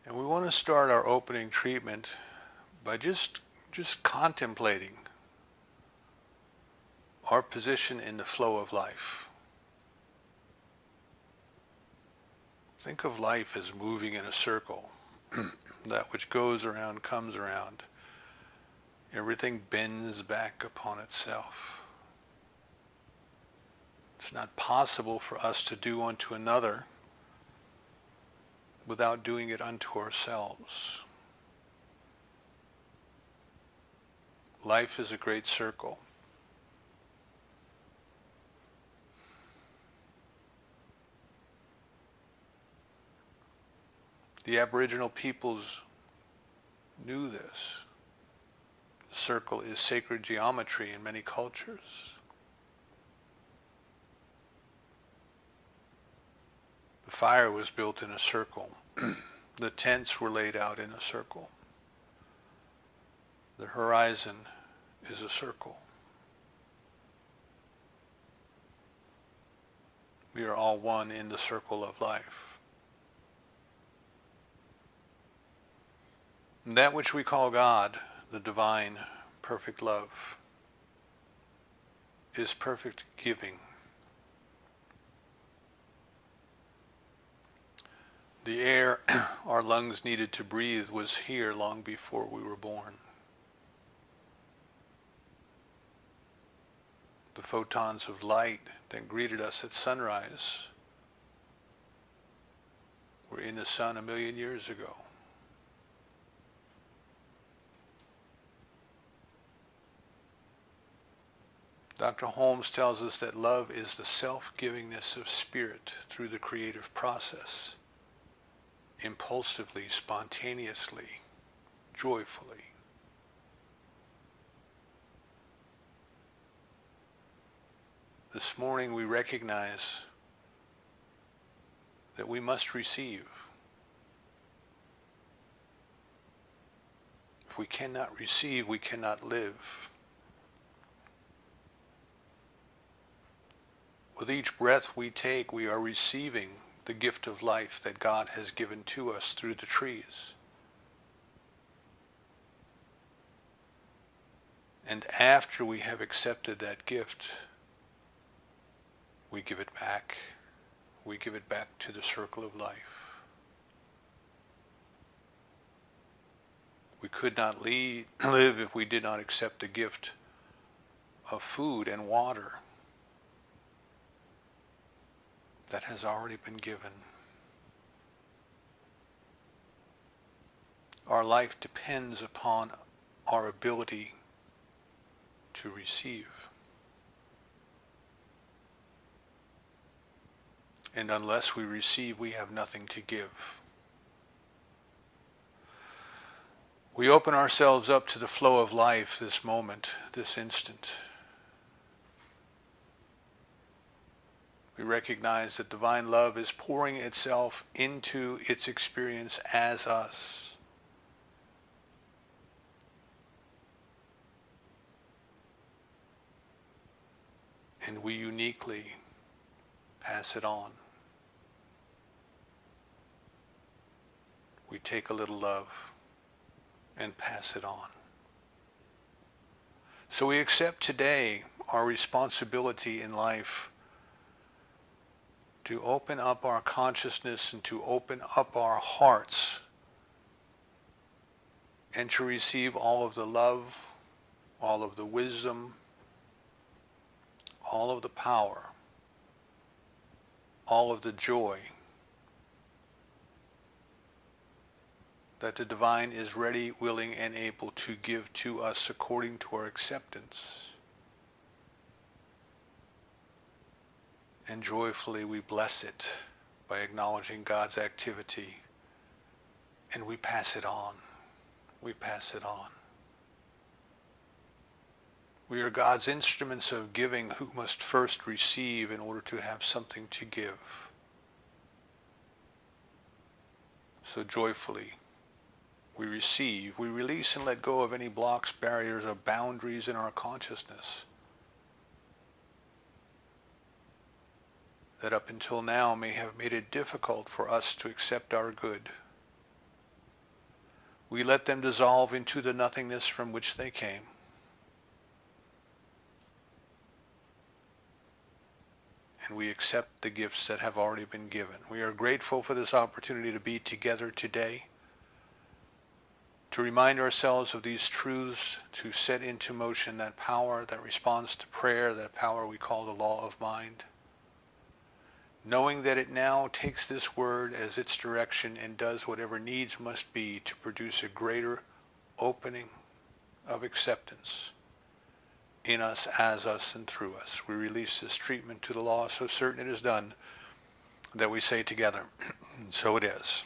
And we want to start our opening treatment by just contemplating our position in the flow of life. Think of life as moving in a circle. That which goes around comes around. Everything bends back upon itself. It's not possible for us to do unto another without doing it unto ourselves. Life is a great circle. The Aboriginal peoples knew this. The circle is sacred geometry in many cultures. The fire was built in a circle. The tents were laid out in a circle. The horizon is a circle. We are all one in the circle of life. And that which we call God, the divine, perfect love, is perfect giving. The air our lungs needed to breathe was here long before we were born. The photons of light that greeted us at sunrise were in the sun 1,000,000 years ago. Dr. Holmes tells us that love is the self-givingness of spirit through the creative process, impulsively, spontaneously, joyfully. This morning we recognize that we must receive. If we cannot receive, we cannot live. With each breath we take, we are receiving the gift of life that God has given to us through the trees. And after we have accepted that gift, we give it back. We give it back to the circle of life. We could not live if we did not accept the gift of food and water that has already been given. Our life depends upon our ability to receive. And unless we receive, we have nothing to give. We open ourselves up to the flow of life this moment, this instant. We recognize that divine love is pouring itself into its experience as us. And we uniquely pass it on. We take a little love and pass it on. So we accept today our responsibility in life to open up our consciousness and to open up our hearts and to receive all of the love, all of the wisdom, all of the power, all of the joy that the divine is ready, willing, and able to give to us according to our acceptance. And joyfully we bless it by acknowledging God's activity, and we pass it on. We pass it on. We are God's instruments of giving who must first receive in order to have something to give. So joyfully we receive, we release and let go of any blocks, barriers, or boundaries in our consciousness that up until now may have made it difficult for us to accept our good. We let them dissolve into the nothingness from which they came. And we accept the gifts that have already been given. We are grateful for this opportunity to be together today, to remind ourselves of these truths, to set into motion that power that responds to prayer, that power we call the law of mind, knowing that it now takes this word as its direction and does whatever needs must be to produce a greater opening of acceptance in us, as us, and through us. We release this treatment to the law so certain it is done that we say together, so it is.